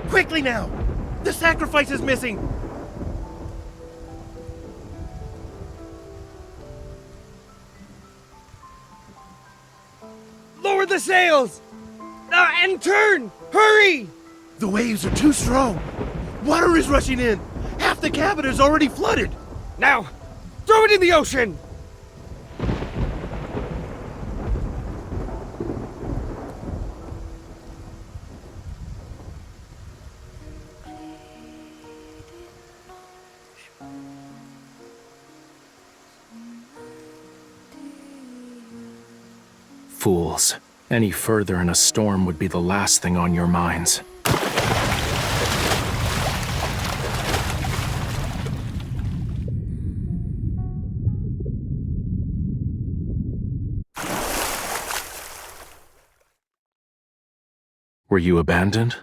Quickly now! The sacrifice is missing! Lower the sails! And turn! Hurry! The waves are too strong. Water is rushing in. Half the cabin is already flooded. Now, throw it in the ocean! Fools. Any further in a storm would be the last thing on your minds. Were you abandoned?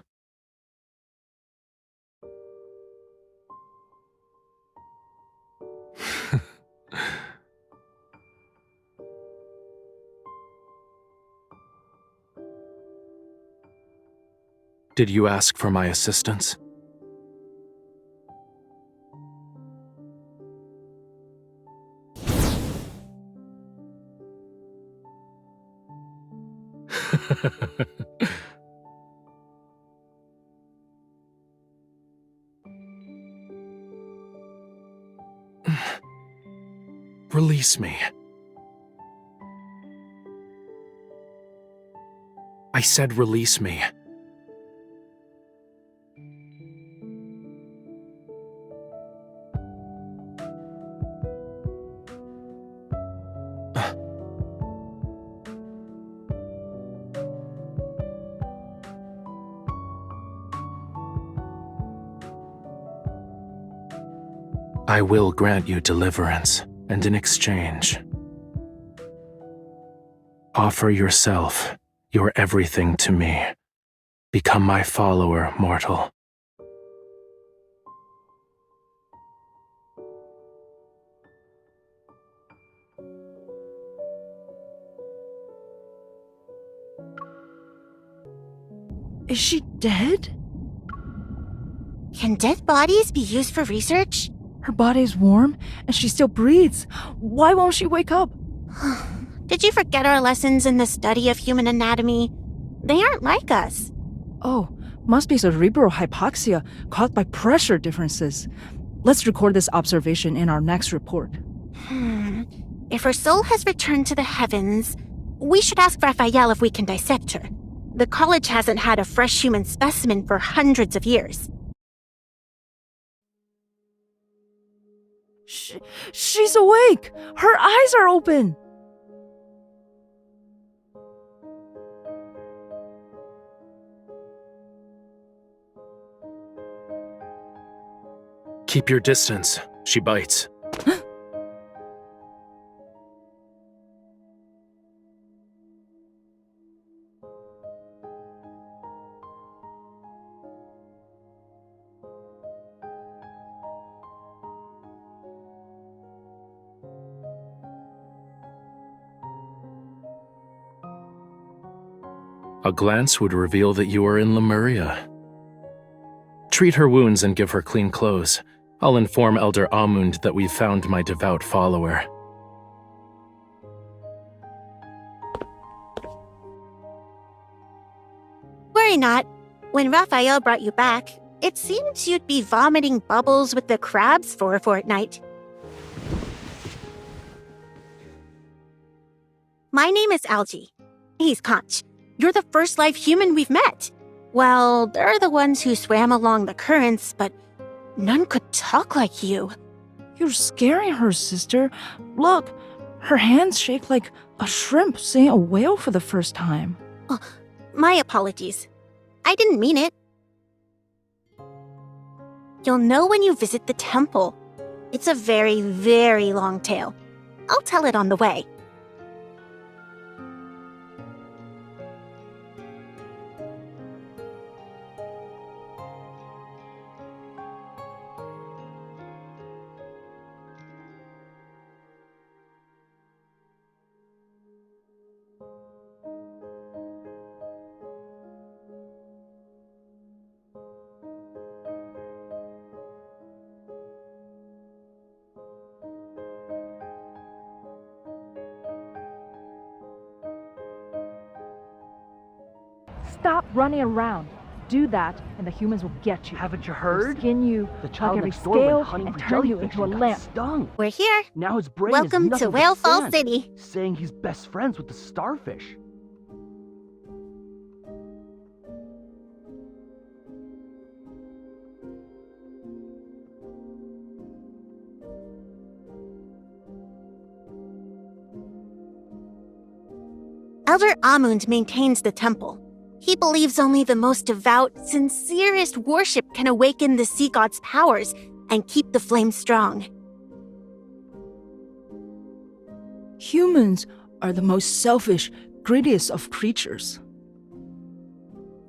Did you ask for my assistance? Release me. I said release me. I will grant you deliverance, and in exchange, offer yourself, your everything to me. Become my follower, mortal. Is she dead? Can dead bodies be used for research? Her body's warm, and she still breathes. Why won't she wake up? Did you forget our lessons in the study of human anatomy? They aren't like us. Oh, must be cerebral hypoxia caused by pressure differences. Let's record this observation in our next report. If her soul has returned to the heavens, we should ask Rafayel if we can dissect her. The college hasn't had a fresh human specimen for hundreds of years. She's awake! Her eyes are open! Keep your distance. She bites. A glance would reveal that you are in Lemuria. Treat her wounds and give her clean clothes. I'll inform Elder Amund that we've found my devout follower. Worry not. When Rafayel brought you back, it seems you'd be vomiting bubbles with the crabs for a fortnight. My name is Algie. He's Conch. You're the first live human we've met. Well, they're the ones who swam along the currents, but none could talk like you. You're scaring her, sister. Look, her hands shake like a shrimp seeing a whale for the first time. Oh, my apologies. I didn't mean it. You'll know when you visit the temple. It's a very, very long tale. I'll tell it on the way. Stop running around. Do that, and the humans will get you. Haven't you They'll heard? skin you, The pluck child every next door went scale, hunting and for turn you jellyfish into a and got lamp. stung. We're here. Now his brain Welcome is nothing to but Whale Fall sand, City. saying he's best friends with the starfish. Elder Amund maintains the temple. He believes only the most devout, sincerest worship can awaken the sea god's powers and keep the flame strong. Humans are the most selfish, greediest of creatures.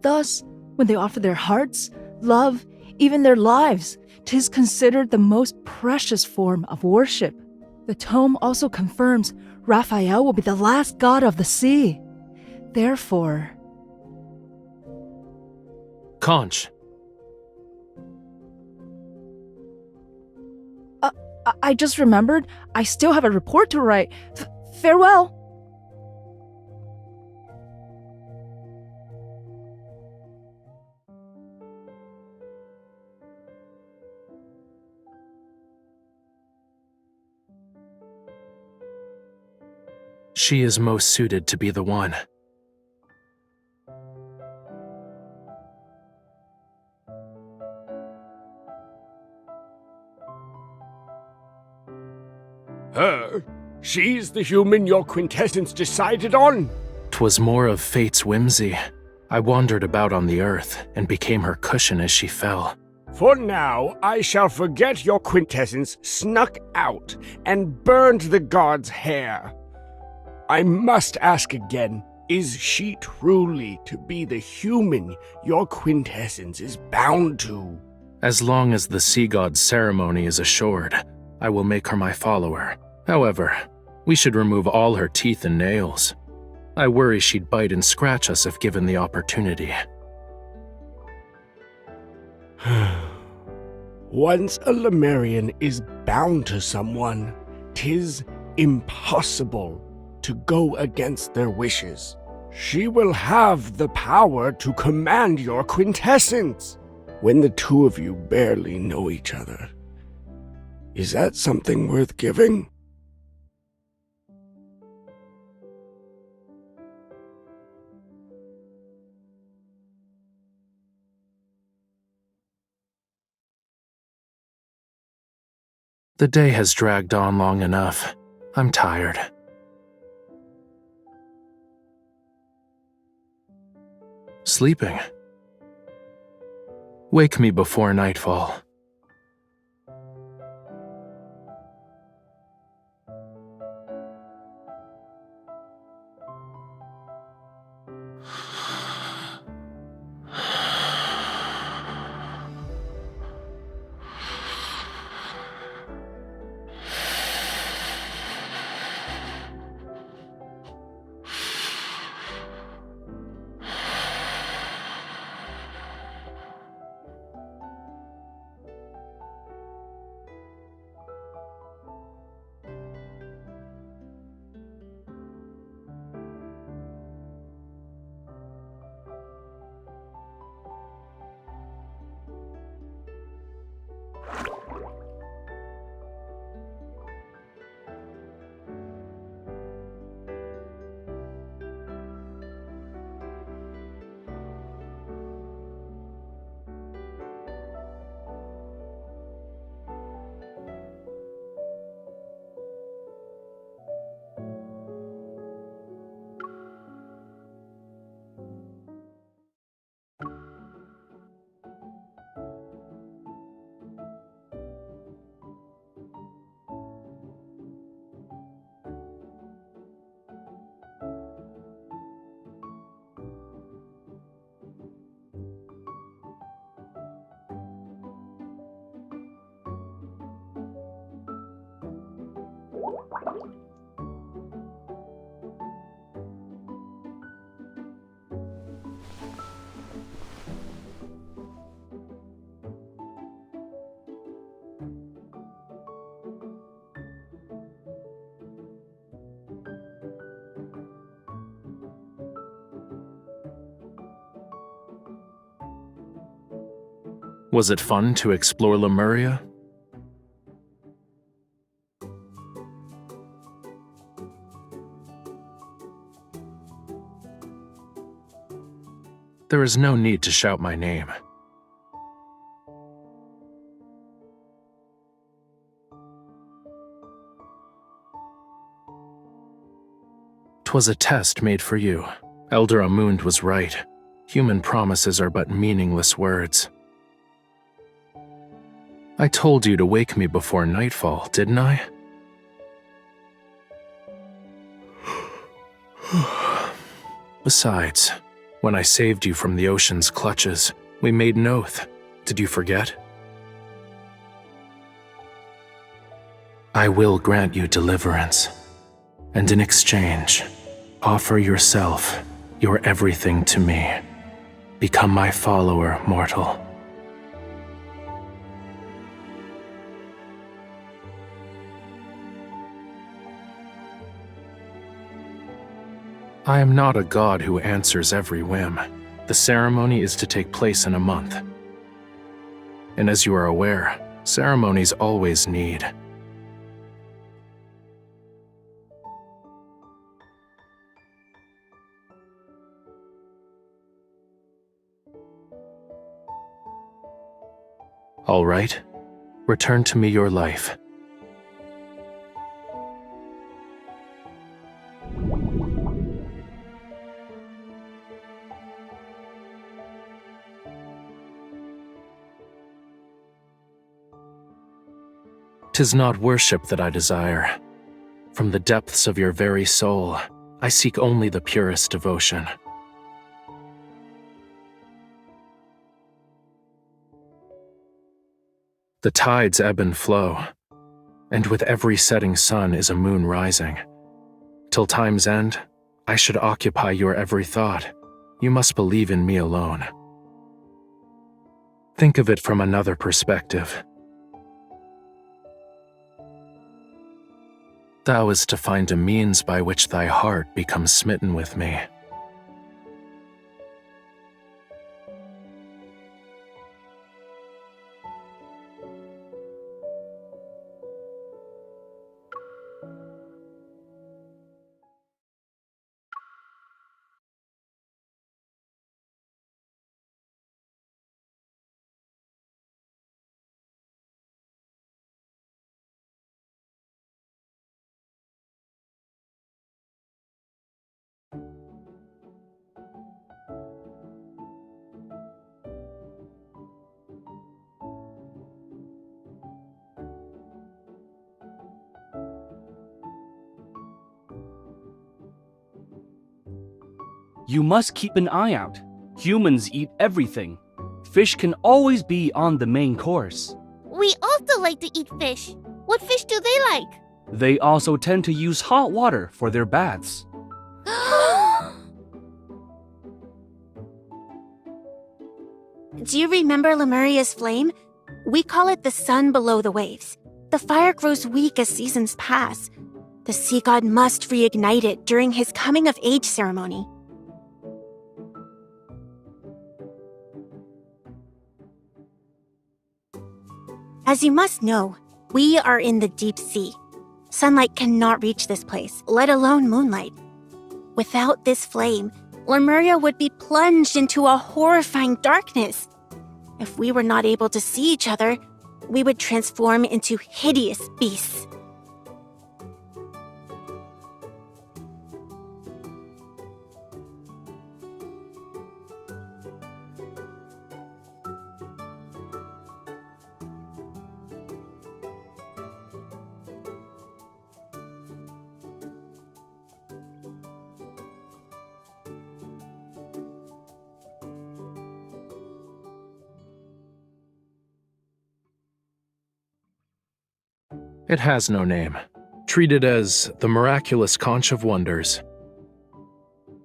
Thus, when they offer their hearts, love, even their lives, 'tis considered the most precious form of worship. The tome also confirms Rafayel will be the last god of the sea. Therefore, Conch, I just remembered I still have a report to write. Farewell. she is most suited to be the one. Her? She's the human your quintessence decided on? 'Twas more of fate's whimsy. I wandered about on the earth and became her cushion as she fell. For now, I shall forget your quintessence snuck out and burned the god's hair. I must ask again, is she truly to be the human your quintessence is bound to? As long as the sea god's ceremony is assured, I will make her my follower. However, we should remove all her teeth and nails. I worry she'd bite and scratch us if given the opportunity. Once a Lemurian is bound to someone, 'tis impossible to go against their wishes. She will have the power to command your quintessence when the two of you barely know each other. Is that something worth giving? The day has dragged on long enough. I'm tired. Sleeping. Wake me before nightfall. Was it fun to explore Lemuria? There is no need to shout my name. 'Twas a test made for you. Elder Amund was right. Human promises are but meaningless words. I told you to wake me before nightfall, didn't I? Besides, when I saved you from the ocean's clutches, we made an oath. Did you forget? I will grant you deliverance, and in exchange, offer yourself, your everything to me. Become my follower, mortal. I am not a god who answers every whim. The ceremony is to take place in a month. And as you are aware, ceremonies always need. All right, return to me your life. "'Tis not worship that I desire. From the depths of your very soul, I seek only the purest devotion. The tides ebb and flow, and with every setting sun is a moon rising. Till time's end, I should occupy your every thought. You must believe in me alone. Think of it from another perspective. Thou is to find a means by which thy heart becomes smitten with me. You must keep an eye out. Humans eat everything. Fish can always be on the main course. We also like to eat fish. What fish do they like? They also tend to use hot water for their baths. Do you remember Lemuria's flame? We call it the sun below the waves. The fire grows weak as seasons pass. The sea god must reignite it during his coming-of-age ceremony. As you must know, we are in the deep sea. Sunlight cannot reach this place, let alone moonlight. Without this flame, Lemuria would be plunged into a horrifying darkness. If we were not able to see each other, we would transform into hideous beasts. It has no name. Treat it as the miraculous conch of wonders.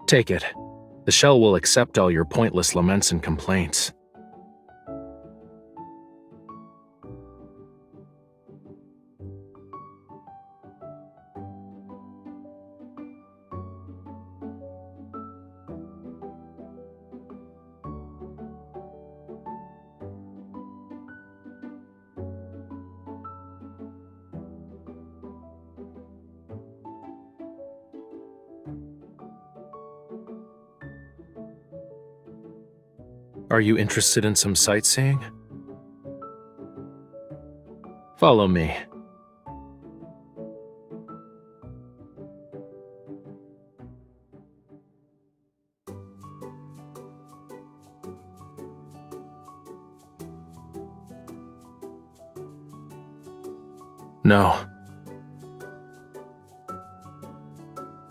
Take it. The shell will accept all your pointless laments and complaints. Are you interested in some sightseeing? Follow me. No.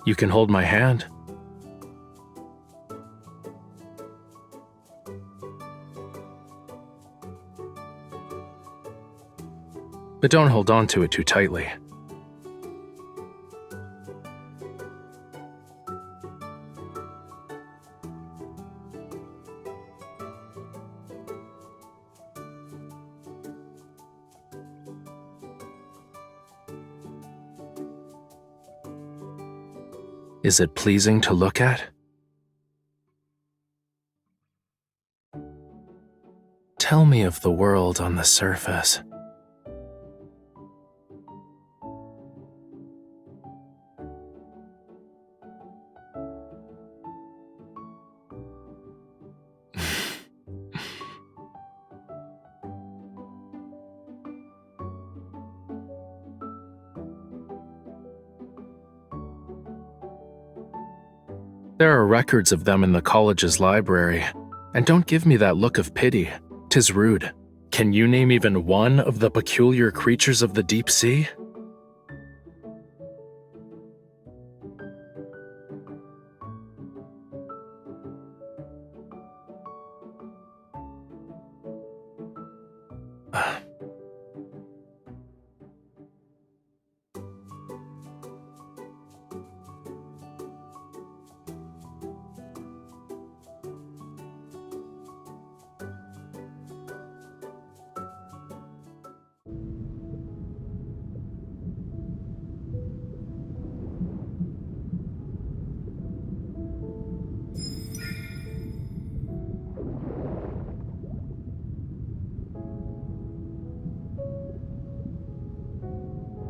You can hold my hand. But don't hold on to it too tightly. Is it pleasing to look at? Tell me of the world on the surface. There are records of them in the college's library, and don't give me that look of pity. 'Tis rude. Can you name even one of the peculiar creatures of the deep sea?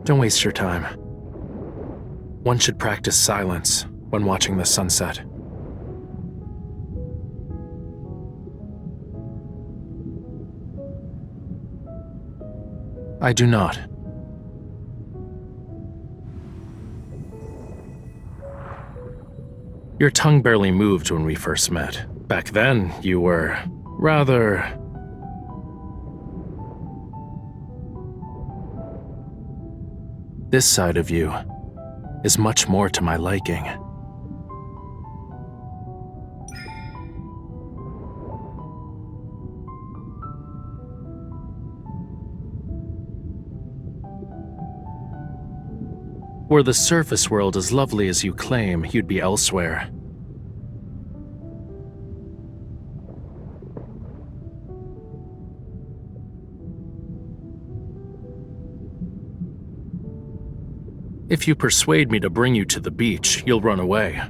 Don't waste your time. One should practice silence when watching the sunset. I do not. Your tongue barely moved when we first met. Back then, you were rather... This side of you is much more to my liking. Were the surface world as lovely as you claim, you'd be elsewhere. If you persuade me to bring you to the beach, you'll run away.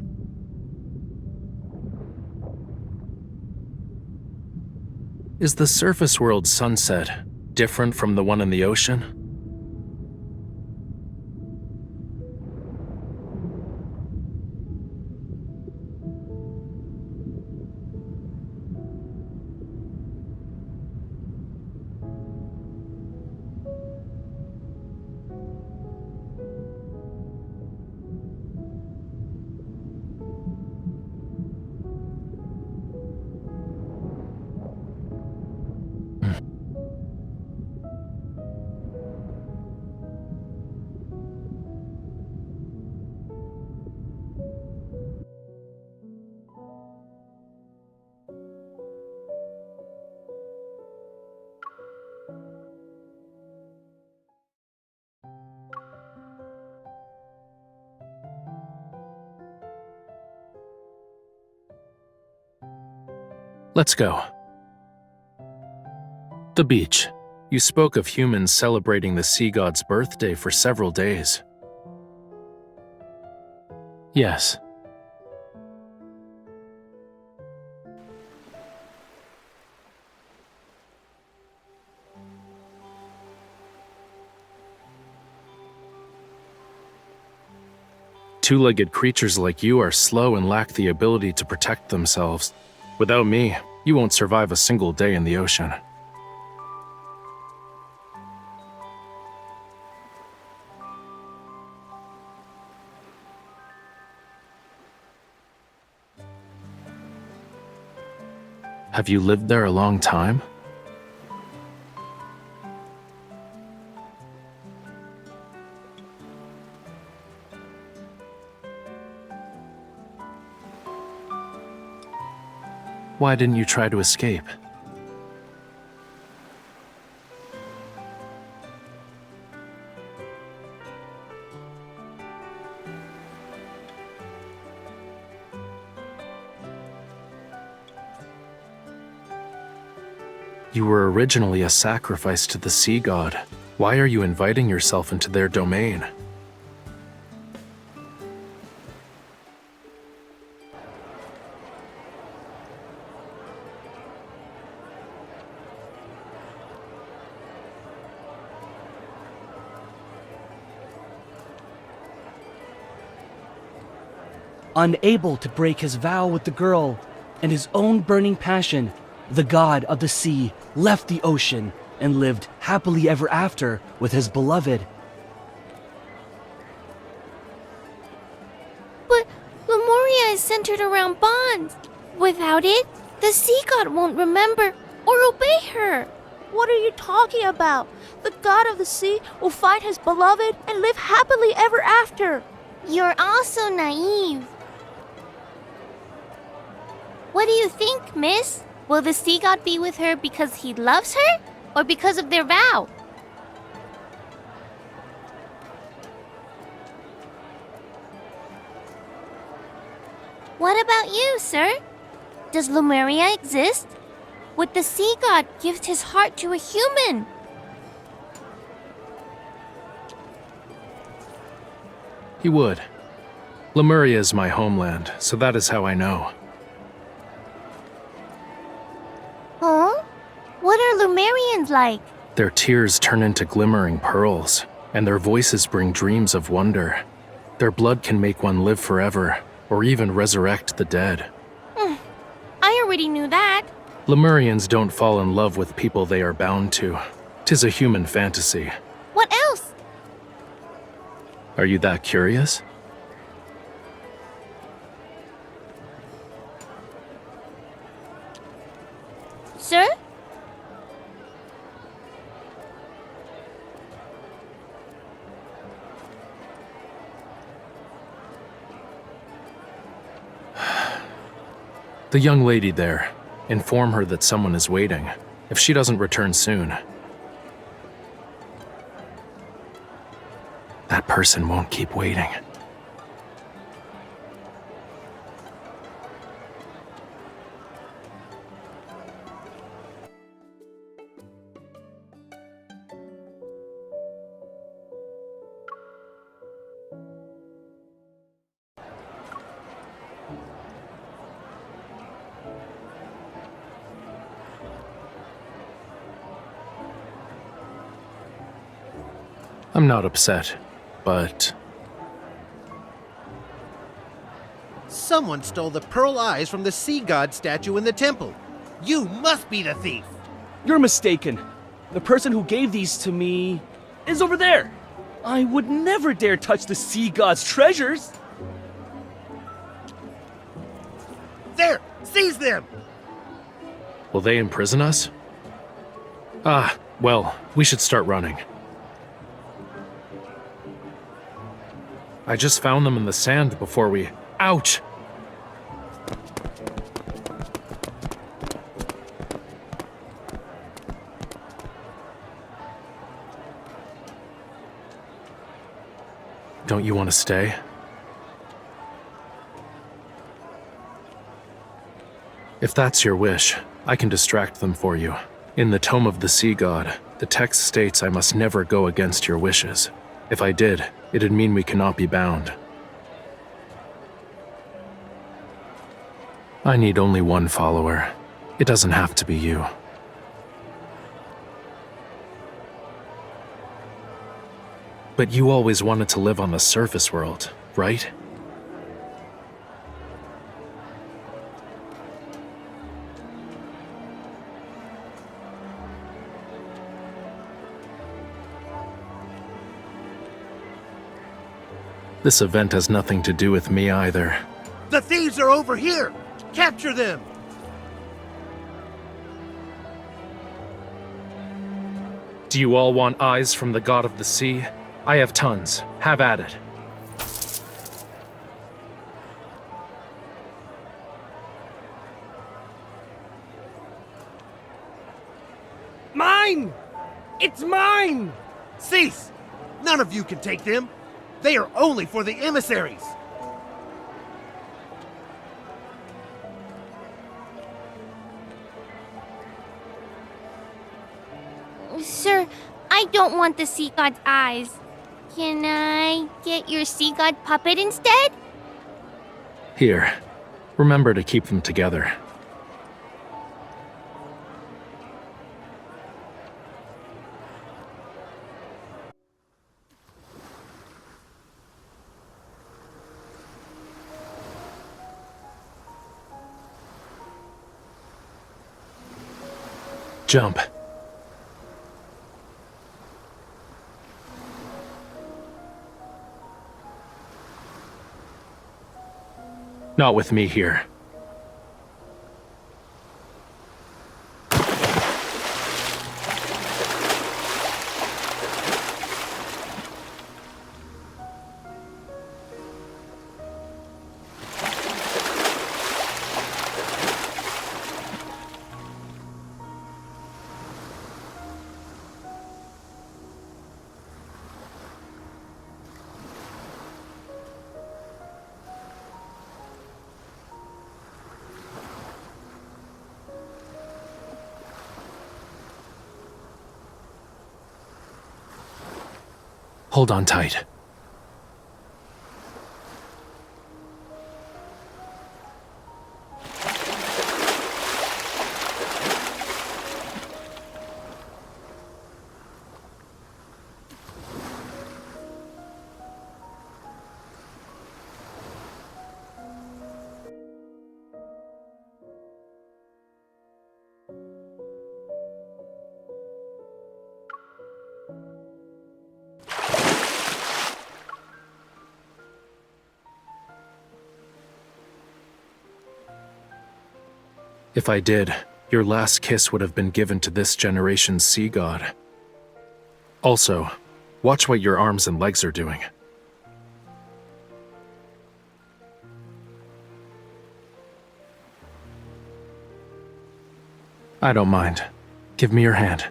Is the surface world sunset different from the one in the ocean? Let's go. The beach. You spoke of humans celebrating the sea god's birthday for several days. Yes. Two-legged creatures like you are slow and lack the ability to protect themselves. Without me, You won't survive a single day in the ocean. Have you lived there a long time? Why didn't you try to escape? You were originally a sacrifice to the sea god. Why are you inviting yourself into their domain? Unable to break his vow with the girl and his own burning passion, the god of the sea left the ocean and lived happily ever after with his beloved. But Lemuria is centered around bonds. Without it, the sea god won't remember or obey her. What are you talking about? The god of the sea will find his beloved and live happily ever after. You're also naive. What do you think, miss? Will the sea god be with her because he loves her or because of their vow? What about you, sir? Does Lemuria exist? Would the sea god give his heart to a human? He would. Lemuria is my homeland, so that is how I know. Huh? What are Lemurians like? Their tears turn into glimmering pearls, and their voices bring dreams of wonder. Their blood can make one live forever, or even resurrect the dead. I already knew that. Lemurians don't fall in love with people they are bound to. 'Tis a human fantasy. What else? Are you that curious? Sir? The young lady there. Inform her that someone is waiting. If she doesn't return soon, that person won't keep waiting. I'm not upset, but Someone stole the pearl eyes from the sea god statue in the temple. You must be the thief. You're mistaken. The person who gave these to me is over there. I would never dare touch the sea god's treasures. There! Seize them! will they imprison us? Well, we should start running. I just found them in the sand before we... Ouch! Don't you want to stay? If that's your wish, I can distract them for you. In the Tome of the Sea God, the text states I must never go against your wishes. If I did, it'd mean we cannot be bound. I need only one follower. It doesn't have to be you. But you always wanted to live on the surface world, right? This event has nothing to do with me either. The thieves are over here! Capture them! Do you all want eyes from the god of the sea? I have tons. Have at it. Mine! It's mine! Cease! None of you can take them. They are only for the emissaries. Sir, I don't want the sea god's eyes. Can I get your sea god puppet instead? Here. Remember to keep them together. Jump. Not with me here. Hold on tight. If I did, your last kiss would have been given to this generation's sea god. Also, watch what your arms and legs are doing. I don't mind. Give me your hand.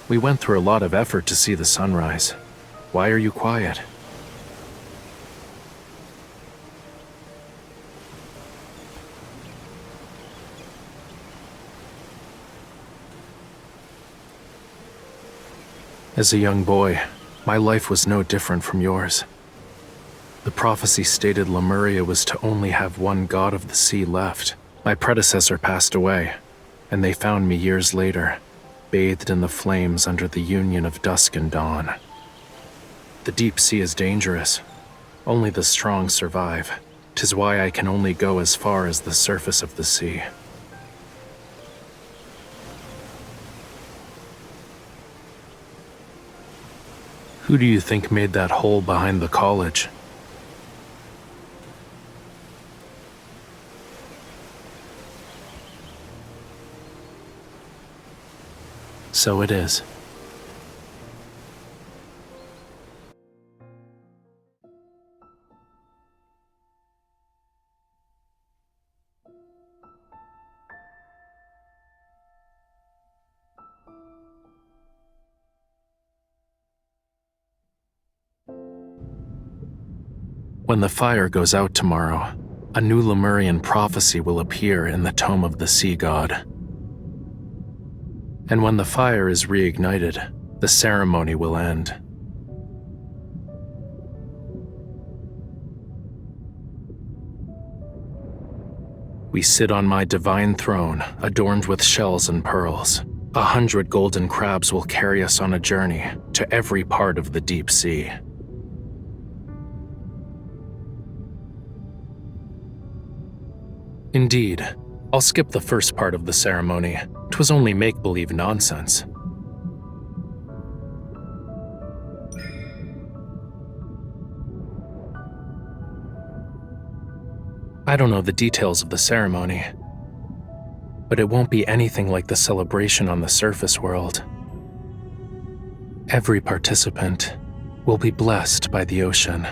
We went through a lot of effort to see the sunrise. Why are you quiet? As a young boy, my life was no different from yours. The prophecy stated Lemuria was to only have one god of the sea left. My predecessor passed away, and they found me years later, bathed in the flames under the union of dusk and dawn. The deep sea is dangerous. Only the strong survive. 'Tis why I can only go as far as the surface of the sea. Who do you think made that hole behind the college? So it is. When the fire goes out tomorrow, a new Lemurian prophecy will appear in the Tome of the Sea God. And when the fire is reignited, the ceremony will end. We sit on my divine throne, adorned with shells and pearls. 100 golden crabs will carry us on a journey to every part of the deep sea. Indeed, I'll skip the first part of the ceremony. 'Twas only make-believe nonsense. I don't know the details of the ceremony, but it won't be anything like the celebration on the surface world. Every participant will be blessed by the ocean.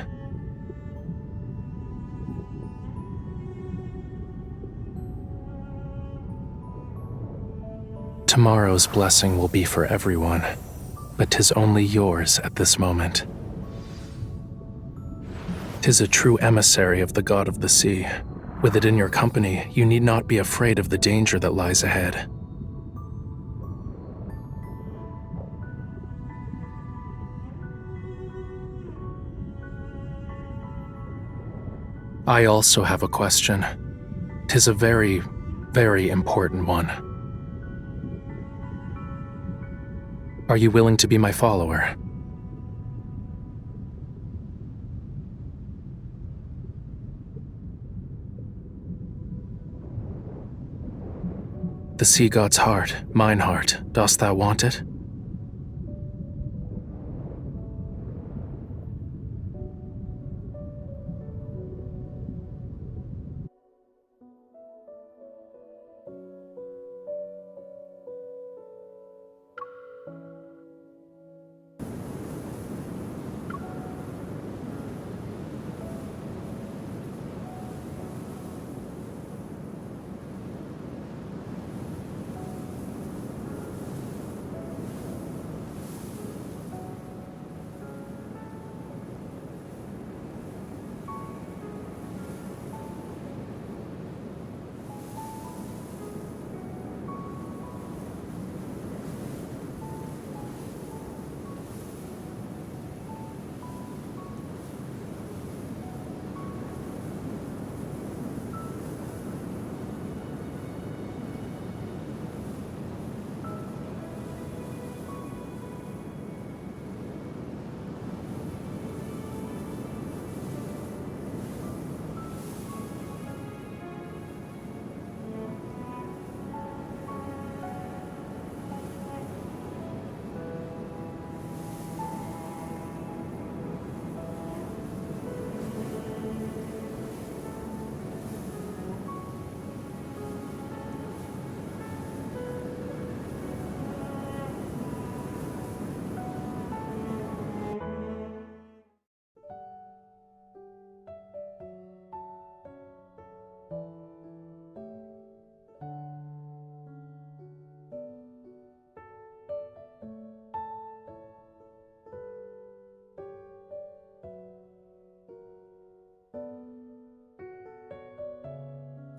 Tomorrow's blessing will be for everyone, but 'tis only yours at this moment. 'Tis a true emissary of the god of the sea. With it in your company, you need not be afraid of the danger that lies ahead. I also have a question. 'Tis a very, very important one. Are you willing to be my follower? The sea god's heart, mine heart, dost thou want it?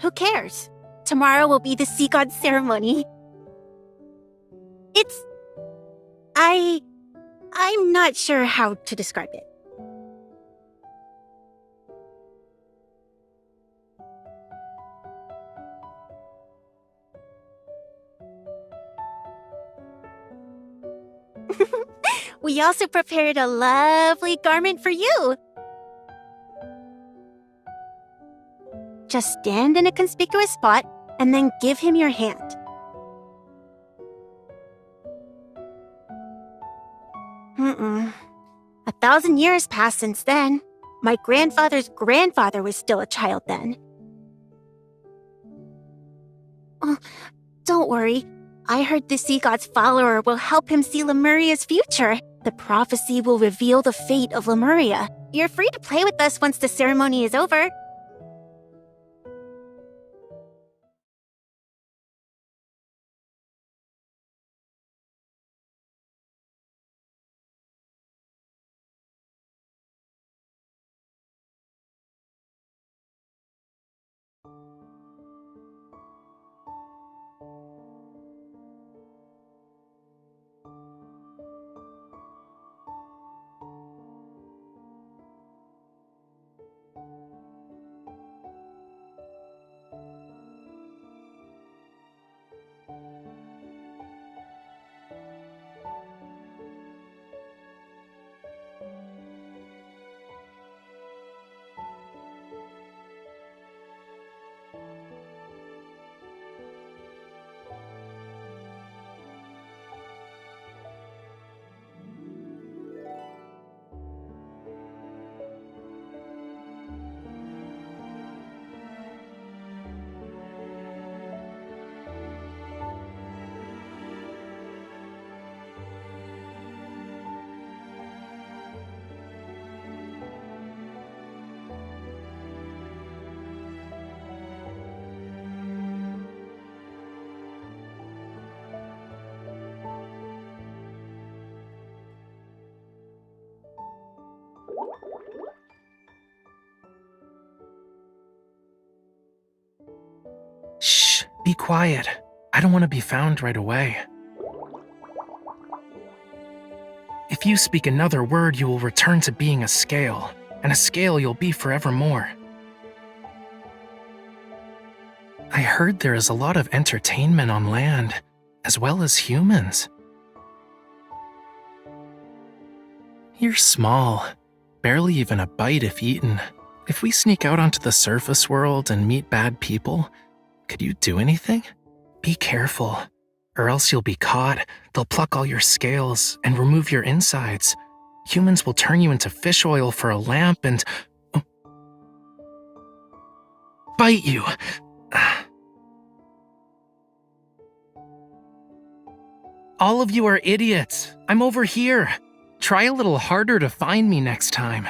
Who cares? Tomorrow will be the sea god ceremony. It's... I'm not sure how to describe it. We also prepared a lovely garment for you. Just stand in a conspicuous spot and then give him your hand. Mm-mm. 1,000 years passed since then. My grandfather's grandfather was still a child then. Oh, don't worry. I heard the sea god's follower will help him see Lemuria's future. The prophecy will reveal the fate of Lemuria. You're free to play with us once the ceremony is over. Be quiet. I don't want to be found right away. If you speak another word, you will return to being a scale, and a scale you'll be forevermore. I heard there is a lot of entertainment on land, as well as humans. You're small, barely even a bite if eaten. If we sneak out onto the surface world and meet bad people, could you do anything? Be careful, or else you'll be caught. They'll pluck all your scales and remove your insides. Humans will turn you into fish oil for a lamp and bite you. All of you are idiots. I'm over here. Try a little harder to find me next time.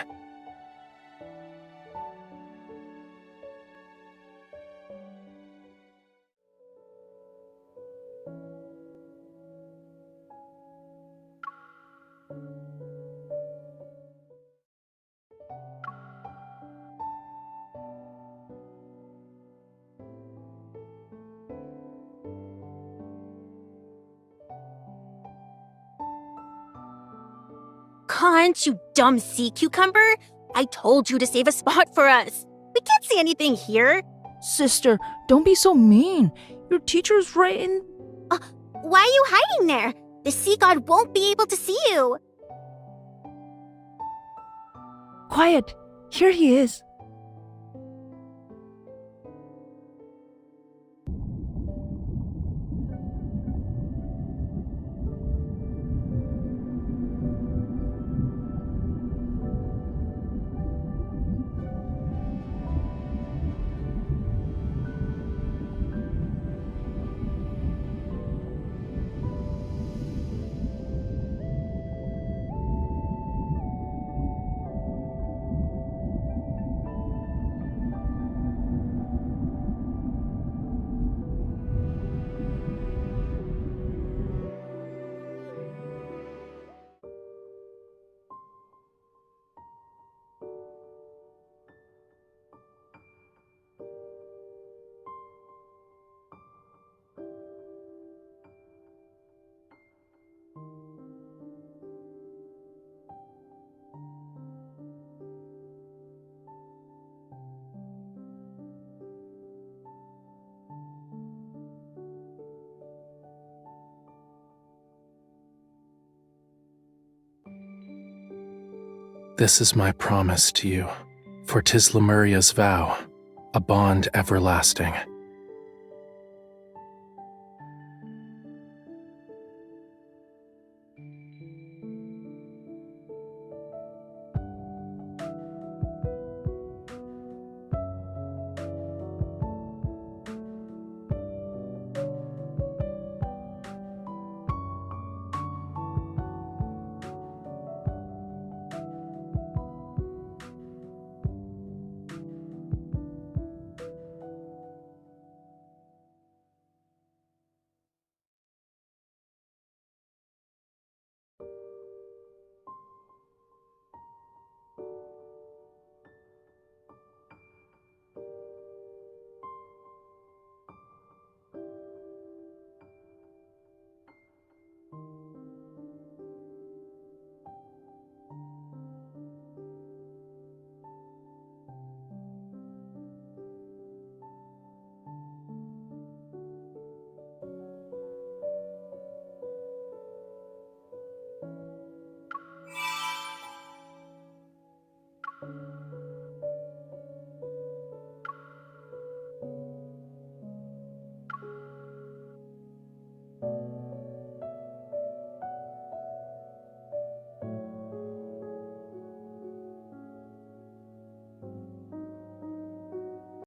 Can't, you dumb sea cucumber? I told you to save a spot for us. We can't see anything here. Sister, don't be so mean. Your teacher's right in... Why are you hiding there? The sea god won't be able to see you. Quiet. Here he is. This is my promise to you, for 'tis Lemuria's vow, a bond everlasting.